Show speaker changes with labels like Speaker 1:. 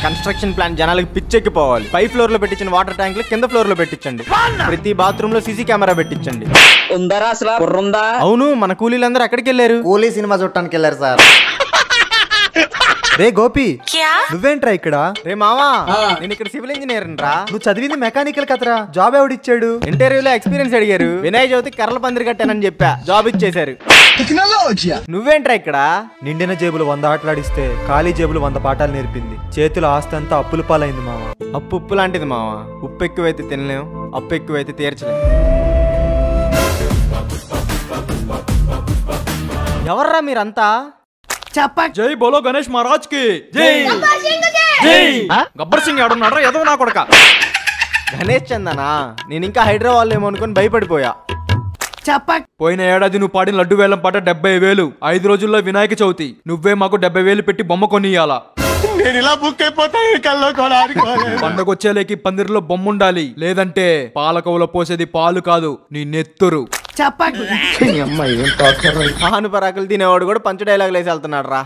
Speaker 1: Construction plan జనాలకు పిచ్చెక్కిపోవాలి. పై floor లో పెట్టించిన వాటర్ ట్యాంక్ కింద ఫ్లోర్ లో పెట్టించండి. ప్రతి బాత్రూమ్ లో సీసీ కెమెరా పెట్టించండి. అవును, మన కూలీలందరూ ఎక్కడికి వెళ్ళారు?
Speaker 2: కూలీ సినిమా చూడటానికి వెళ్ళారు సార్. రే గోపి, నువ్వేంట్రా ఇక్కడ?
Speaker 1: రే మావా, నేను ఇక్కడ సివిల్ ఇంజనీర్ రా.
Speaker 2: నువ్వు చదివింది మెకానికల్ కదరా, జాబ్ ఎవడిచ్చాడు?
Speaker 1: ఇంటర్వ్యూలో ఎక్స్పీరియన్స్ అడిగారు. వినాయక చవితి కర్రల పందిరి కట్టానని చెప్పా, జాబ్ ఇచ్చేశారు. నువ్వేంట్రా ఇక్కడ?
Speaker 2: నిండిన జేబులు 100 ఆటలాడిస్తే ఖాళీ జేబులు 100 పాఠాలు నేర్పింది. చేతుల ఆస్తి అంతా అప్పుల పాలైంది మామ.
Speaker 1: అప్పు ఉప్పు లాంటిది మావా. ఉప్పు ఎక్కువైతే తినలేం, అప్పు ఎక్కువైతే తీర్చలేం. ఎవర్రా మీరంతా?
Speaker 3: జై బోలో గణేష్ మహారాజ్ కి జై. జై గబ్బర్ సింగ్ ఆడున్నాడు ఏదో నా కొడక.
Speaker 1: గణేష్ చందనా? నేను ఇంకా హైదరాబాద్ ఏమో అనుకుని భయపడిపోయా.
Speaker 3: పోయిన ఏడాది నువ్వు పాడిన లడ్డు వేలం పాట 70,000. 5 రోజుల్లో వినాయక చవితి. నువ్వే మాకు 70,000 పెట్టి బొమ్మ కొనియాలా? పండగొచ్చేలేకి పందిరిలో బొమ్మ ఉండాలి, లేదంటే పాలకవులో పోసేది పాలు కాదు, నీ నెత్తురు.
Speaker 1: హాను పరాకులు తినేవాడు కూడా పంచ డైలాగులు వేసి వెళ్తున్నాడు రా.